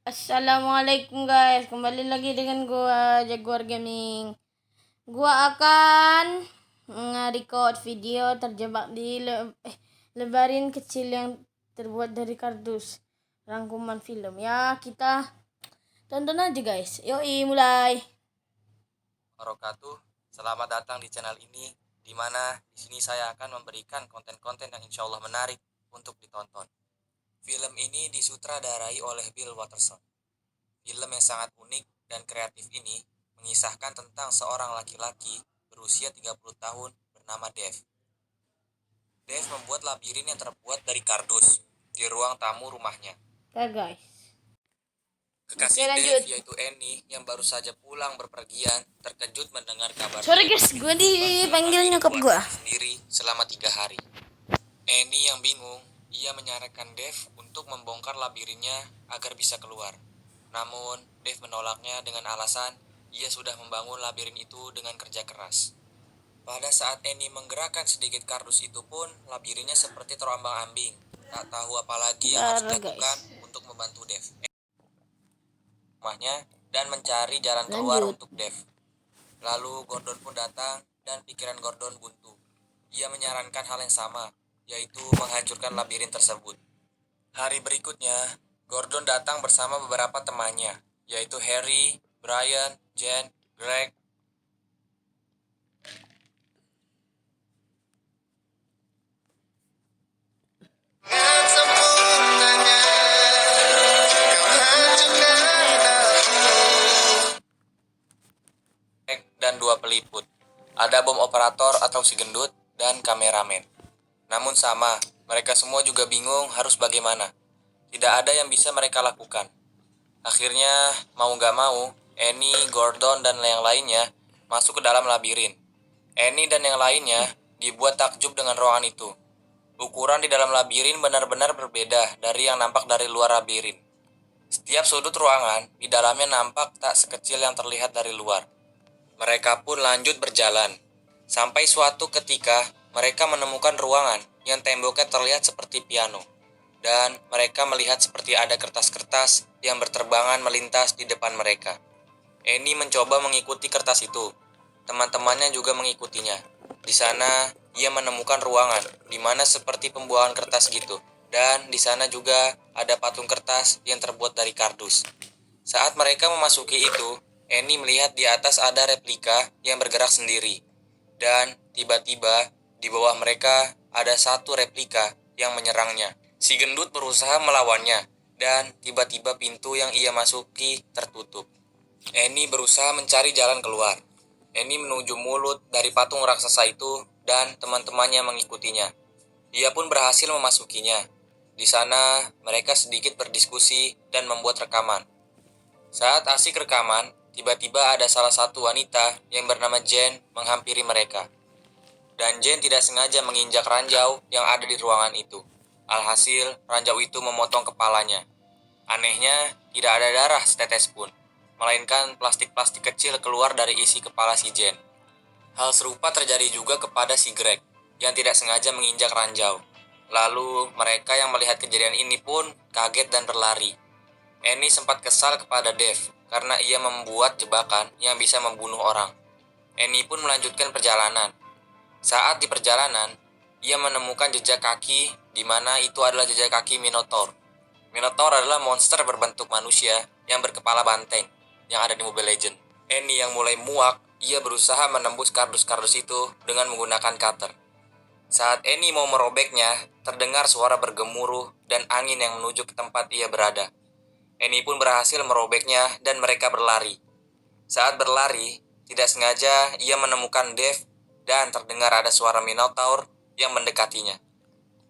Assalamualaikum guys, kembali lagi dengan gua Jaguar Gaming. Gua akan nge-record video terjebak di lebarin kecil yang terbuat dari kardus, rangkuman film. Ya, kita tonton aja guys. Yoi, mulai. Wabarakatuh. Selamat datang di channel ini, di mana di sini saya akan memberikan konten-konten yang insya Allah menarik untuk ditonton. Film ini disutradarai oleh Bill Watterson. Film yang sangat unik dan kreatif ini mengisahkan tentang seorang laki-laki berusia 30 tahun bernama Dave. Dave membuat labirin yang terbuat dari kardus di ruang tamu rumahnya. Oke guys. Kekasih Oke, lanjut. Dave, yaitu Annie, yang baru saja pulang berpergian, terkejut mendengar kabar Sorry guys, gue dipanggil nyokap gue. sendiri selama 3 hari. Annie yang bingung, ia menyarankan Dave untuk membongkar labirinnya agar bisa keluar. Namun, Dave menolaknya dengan alasan ia sudah membangun labirin itu dengan kerja keras. Pada saat Annie menggerakkan sedikit kardus itu pun, labirinnya seperti terombang-ambing. Tak tahu apa lagi yang harus dilakukan untuk membantu Dave. Rumahnya dan mencari jalan keluar untuk Dave. Lalu Gordon pun datang dan pikiran Gordon buntu. Ia menyarankan hal yang sama, yaitu menghancurkan labirin tersebut. Hari berikutnya, Gordon datang bersama beberapa temannya, yaitu Harry, Brian, Jen, Greg, dan 2 peliput. Ada bom operator atau si gendut dan kameramen. Namun sama, mereka semua juga bingung harus bagaimana. Tidak ada yang bisa mereka lakukan. Akhirnya, mau gak mau, Annie, Gordon, dan yang lainnya masuk ke dalam labirin. Annie dan yang lainnya dibuat takjub dengan ruangan itu. Ukuran di dalam labirin benar-benar berbeda dari yang nampak dari luar labirin. Setiap sudut ruangan di dalamnya nampak tak sekecil yang terlihat dari luar. Mereka pun lanjut berjalan. Sampai suatu ketika, mereka menemukan ruangan yang temboknya terlihat seperti piano. Dan mereka melihat seperti ada kertas-kertas yang berterbangan melintas di depan mereka. Annie mencoba mengikuti kertas itu. Teman-temannya juga mengikutinya. Di sana, ia menemukan ruangan di mana seperti pembuangan kertas gitu. Dan di sana juga ada patung kertas yang terbuat dari kardus. Saat mereka memasuki itu, Annie melihat di atas ada replika yang bergerak sendiri. Dan tiba-tiba di bawah mereka ada satu replika yang menyerangnya. Si gendut berusaha melawannya, dan tiba-tiba pintu yang ia masuki tertutup. Annie berusaha mencari jalan keluar. Annie menuju mulut dari patung raksasa itu, dan teman-temannya mengikutinya. Ia pun berhasil memasukinya. Di sana, mereka sedikit berdiskusi dan membuat rekaman. Saat asik rekaman, tiba-tiba ada salah satu wanita yang bernama Jen menghampiri mereka. Dan Jen tidak sengaja menginjak ranjau yang ada di ruangan itu. Alhasil, ranjau itu memotong kepalanya. Anehnya, tidak ada darah setetes pun, melainkan plastik-plastik kecil keluar dari isi kepala si Jen. Hal serupa terjadi juga kepada si Greg, yang tidak sengaja menginjak ranjau. Lalu, mereka yang melihat kejadian ini pun kaget dan berlari. Annie sempat kesal kepada Dave karena ia membuat jebakan yang bisa membunuh orang. Annie pun melanjutkan perjalanan. Saat di perjalanan, ia menemukan jejak kaki di mana itu adalah jejak kaki Minotaur. Minotaur adalah monster berbentuk manusia yang berkepala banteng yang ada di Mobile Legends. Annie yang mulai muak, ia berusaha menembus kardus-kardus itu dengan menggunakan cutter. Saat Annie mau merobeknya, terdengar suara bergemuruh dan angin yang menuju ke tempat ia berada. Annie pun berhasil merobeknya dan mereka berlari. Saat berlari, tidak sengaja ia menemukan Dave dan terdengar ada suara Minotaur yang mendekatinya.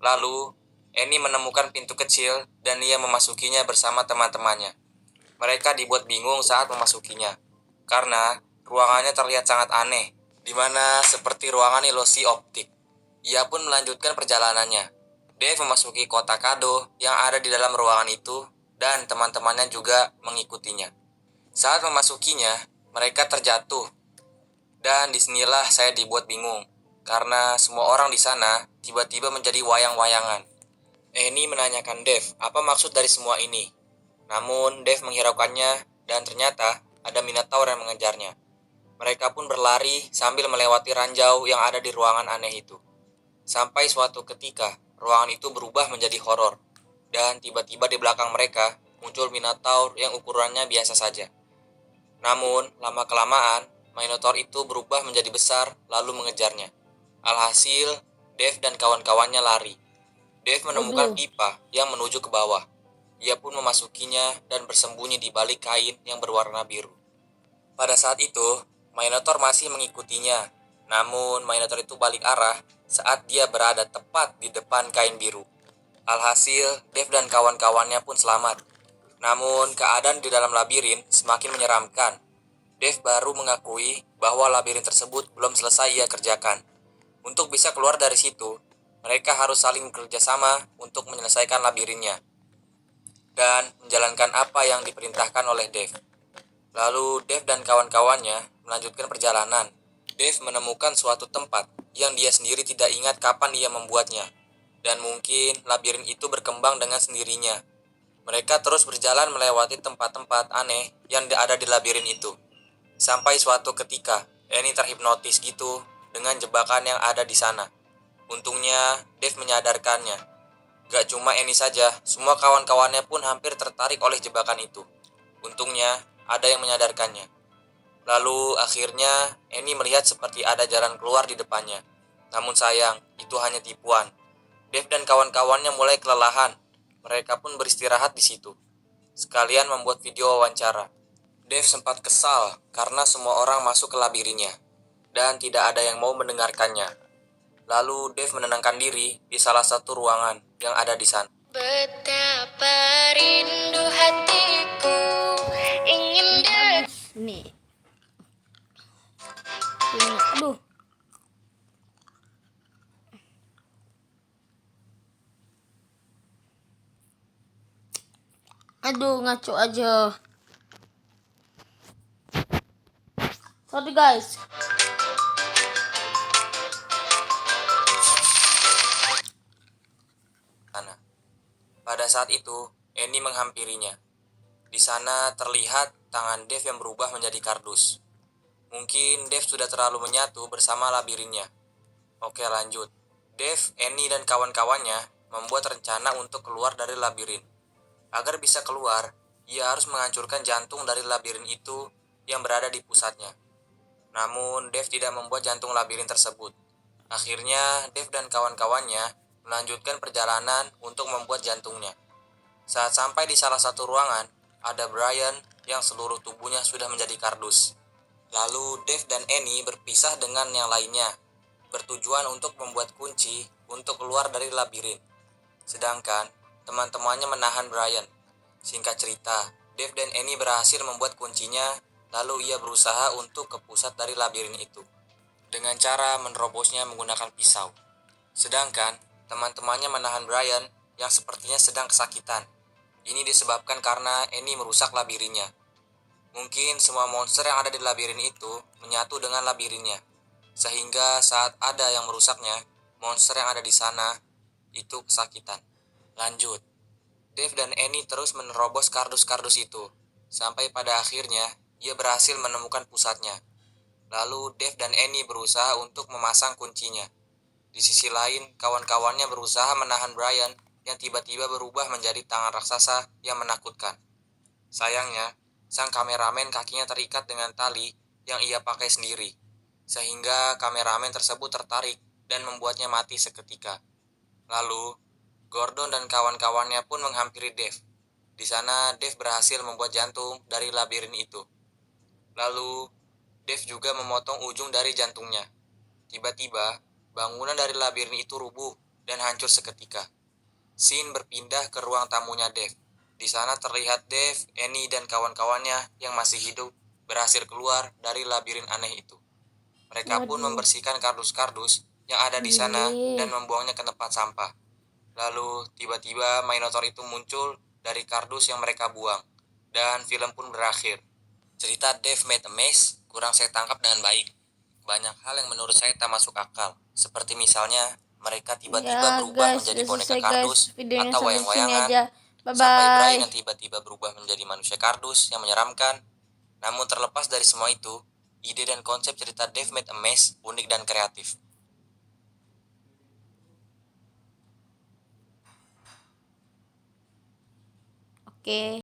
Lalu, Annie menemukan pintu kecil dan ia memasukinya bersama teman-temannya. Mereka dibuat bingung saat memasukinya, karena ruangannya terlihat sangat aneh, di mana seperti ruangan ilusi optik. Ia pun melanjutkan perjalanannya. Dave memasuki kotak kado yang ada di dalam ruangan itu, dan teman-temannya juga mengikutinya. Saat memasukinya, mereka terjatuh. Dan disinilah saya dibuat bingung, karena semua orang di sana tiba-tiba menjadi wayang-wayangan. Annie menanyakan Dave, apa maksud dari semua ini? Namun Dev menghiraukannya dan ternyata ada Minotaur yang mengejarnya. Mereka pun berlari sambil melewati ranjau yang ada di ruangan aneh itu. Sampai suatu ketika, ruangan itu berubah menjadi horor. Dan tiba-tiba di belakang mereka muncul Minotaur yang ukurannya biasa saja. Namun, lama-kelamaan, Minotaur itu berubah menjadi besar lalu mengejarnya. Alhasil, Dev dan kawan-kawannya lari. Dev menemukan Waduh. pipa yang menuju ke bawah. Ia pun memasukinya dan bersembunyi di balik kain yang berwarna biru. Pada saat itu, Minotaur masih mengikutinya. Namun, Minotaur itu balik arah saat dia berada tepat di depan kain biru. Alhasil, Dev dan kawan-kawannya pun selamat. Namun, keadaan di dalam labirin semakin menyeramkan. Dev baru mengakui bahwa labirin tersebut belum selesai ia kerjakan. Untuk bisa keluar dari situ, mereka harus saling bekerja sama untuk menyelesaikan labirinnya dan menjalankan apa yang diperintahkan oleh Dev. Lalu Dev dan kawan-kawannya melanjutkan perjalanan. Dev menemukan suatu tempat yang dia sendiri tidak ingat kapan ia membuatnya. Dan mungkin labirin itu berkembang dengan sendirinya. Mereka terus berjalan melewati tempat-tempat aneh yang ada di labirin itu. Sampai suatu ketika, Annie terhipnotis gitu dengan jebakan yang ada di sana. Untungnya, Dev menyadarkannya. Gak cuma Annie saja, semua kawan-kawannya pun hampir tertarik oleh jebakan itu. Untungnya, ada yang menyadarkannya. Lalu akhirnya Annie melihat seperti ada jalan keluar di depannya. Namun sayang, itu hanya tipuan. Dev dan kawan-kawannya mulai kelelahan. Mereka pun beristirahat di situ. Sekalian membuat video wawancara. Dev sempat kesal karena semua orang masuk ke labirinnya dan tidak ada yang mau mendengarkannya. Lalu Dev menenangkan diri di salah satu ruangan yang ada di sana. Betapa rindu hatiku ingin bagus nih. Aduh. Aduh, ngaco aja. Sorry guys. Pada saat itu, Annie menghampirinya. Di sana terlihat tangan Dev yang berubah menjadi kardus. Mungkin Dev sudah terlalu menyatu bersama labirinnya. Oke, lanjut. Dev, Annie, dan kawan-kawannya membuat rencana untuk keluar dari labirin. Agar bisa keluar, ia harus menghancurkan jantung dari labirin itu yang berada di pusatnya. Namun, Dev tidak membuat jantung labirin tersebut. Akhirnya, Dev dan kawan-kawannya melanjutkan perjalanan untuk membuat jantungnya. Saat sampai di salah satu ruangan, ada Brian yang seluruh tubuhnya sudah menjadi kardus. Lalu Dev dan Annie berpisah dengan yang lainnya, bertujuan untuk membuat kunci untuk keluar dari labirin. Sedangkan teman-temannya menahan Brian. Singkat cerita, Dev dan Annie berhasil membuat kuncinya, lalu ia berusaha untuk ke pusat dari labirin itu dengan cara menerobosnya menggunakan pisau. Sedangkan teman-temannya menahan Brian yang sepertinya sedang kesakitan. Ini disebabkan karena Annie merusak labirinnya. Mungkin semua monster yang ada di labirin itu menyatu dengan labirinnya, sehingga saat ada yang merusaknya, monster yang ada di sana itu kesakitan. Lanjut, Dev dan Annie terus menerobos kardus-kardus itu, sampai pada akhirnya ia berhasil menemukan pusatnya. Lalu Dev dan Annie berusaha untuk memasang kuncinya. Di sisi lain, kawan-kawannya berusaha menahan Brian yang tiba-tiba berubah menjadi tangan raksasa yang menakutkan. Sayangnya, sang kameramen kakinya terikat dengan tali yang ia pakai sendiri, sehingga kameramen tersebut tertarik dan membuatnya mati seketika. Lalu, Gordon dan kawan-kawannya pun menghampiri Dev. Di sana, Dev berhasil membuat jantung dari labirin itu. Lalu, Dev juga memotong ujung dari jantungnya. Tiba-tiba, bangunan dari labirin itu rubuh dan hancur seketika. Scene berpindah ke ruang tamunya Dev. Di sana terlihat Dev, Annie, dan kawan-kawannya yang masih hidup berhasil keluar dari labirin aneh itu. Mereka pun membersihkan kardus-kardus yang ada di sana dan membuangnya ke tempat sampah. Lalu tiba-tiba Minotaur itu muncul dari kardus yang mereka buang. Dan film pun berakhir. Cerita Dev Made a Mess kurang saya tangkap dengan baik. Banyak hal yang menurut saya tak masuk akal. Seperti misalnya mereka tiba-tiba Ya berubah guys, menjadi udah boneka selesai guys kardus videonya atau sampai sini wayang-wayangan. aja. Sampai Brian Bye-bye. yang tiba-tiba berubah menjadi manusia kardus yang menyeramkan. Namun terlepas dari semua itu, ide dan konsep cerita Dave Made a Mess unik dan kreatif. Oke.